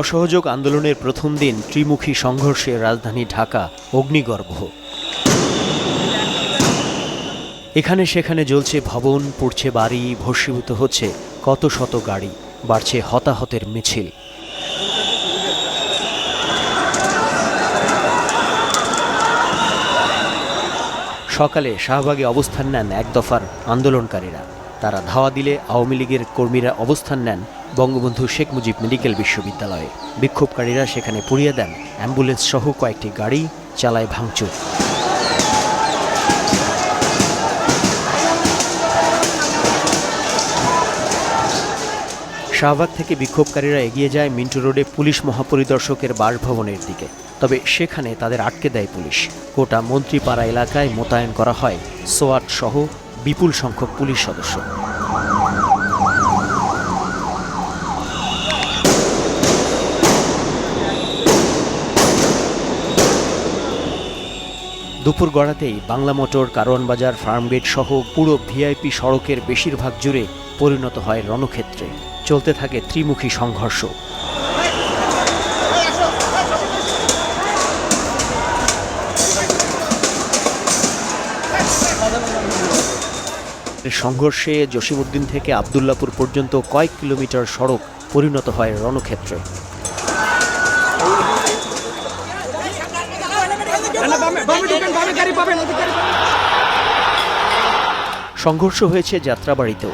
অসহযোগ আন্দোলনের প্রথম দিন ত্রিমুখী সংঘর্ষে রাজধানী ঢাকা অগ্নিগর্ভ। এখানে সেখানে জ্বলছে ভবন, পুড়ছে বাড়ি, ভস্মীভূত হচ্ছে কত শত গাড়ি, বাড়ছে হতাহতের মিছিল। সকালে শাহবাগে অবস্থান নেন এক দফার আন্দোলনকারীরা। তারা ধাওয়া দিলে আওয়ামী লীগের কর্মীরা অবস্থান নেন বঙ্গবন্ধু শেখ মুজিব মেডিকেল বিশ্ববিদ্যালয়ে। বিক্ষোভকারীরা সেখানে পুড়িয়ে দেন অ্যাম্বুলেন্স সহ কয়েকটি গাড়ি, চালায় ভাঙচুর। শাহবাগ থেকে বিক্ষোভকারীরা এগিয়ে যায় মিন্টো রোডে পুলিশ মহাপরিদর্শকের বাসভবনের দিকে। তবে সেখানে তাদের আটকে দেয় পুলিশ। গোটা মন্ত্রীপাড়া এলাকায় মোতায়েন করা হয় সোয়াট সহ বিপুল সংখ্যক পুলিশ সদস্য। দুপুর গড়াতেই বাংলা মোটর, কারওয়ান বাজার, ফার্মগেট সহ পুরো ভিআইপি সড়কের বেশিরভাগ জুড়ে পরিণত হয় রণক্ষেত্রে। চলতে থাকে ত্রিমুখী সংঘর্ষ। সংঘর্ষে জসিমউদ্দিন থেকে আবদুল্লাপুর পর্যন্ত কয়েক কিলোমিটার সড়ক পরিণত হয় রণক্ষেত্রে। সংঘর্ষ হয়েছে যাত্রাবাড়িতেও।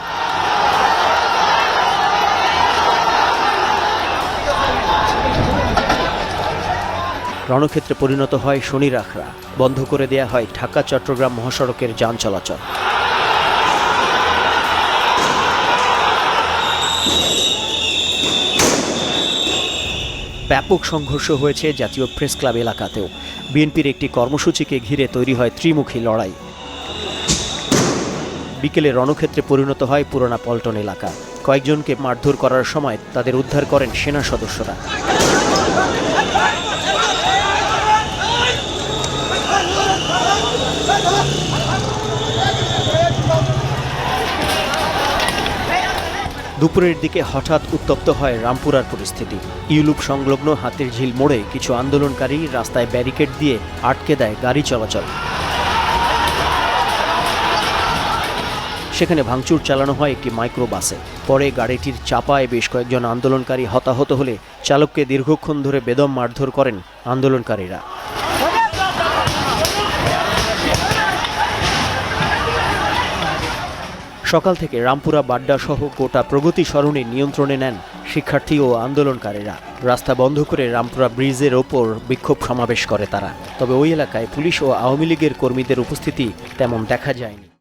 রণক্ষেত্রে পরিণত হয় শনির আখড়া। বন্ধ করে দেয়া হয় ঢাকা চট্টগ্রাম মহাসড়কের যান চলাচল। ব্যাপক সংঘর্ষ হয়েছে জাতীয় প্রেস ক্লাব এলাকাতেও। বিএনপির একটি কর্মসূচিকে ঘিরে তৈরি হয় ত্রিমুখী লড়াই। বিকেলে রণক্ষেত্রে পরিণত হয় পুরানা পল্টন এলাকা। কয়েকজনকে মারধর করার সময় তাদের উদ্ধার করেন সেনা সদস্যরা। দুপুরের দিকে হঠাৎ উত্তপ্ত হয় রামপুরার পরিস্থিতি। ইউলুপ সংলগ্ন হাতির ঝিল মোড়ে কিছু আন্দোলনকারী রাস্তায় ব্যারিকেড দিয়ে আটকে দেয় গাড়ি চলাচল। সেখানে ভাঙচুর চালানো হয় একটি মাইক্রোবাসে। পরে গাড়িটির চাপায় বেশ কয়েকজন আন্দোলনকারী হতাহত হলে চালককে দীর্ঘক্ষণ ধরে বেদম মারধর করেন আন্দোলনকারীরা। সকাল থেকে রামপুরা, বাড্ডা সহ গোটা প্রগতি সরণি নিয়ন্ত্রণে নেন শিক্ষার্থী ও আন্দোলনকারীরা। রাস্তা বন্ধ করে রামপুরা ব্রিজের ওপর বিক্ষোভ সমাবেশ করে তারা। তবে ওই এলাকায় পুলিশ ও আওয়ামী লীগের কর্মীদের উপস্থিতি তেমন দেখা যায়নি।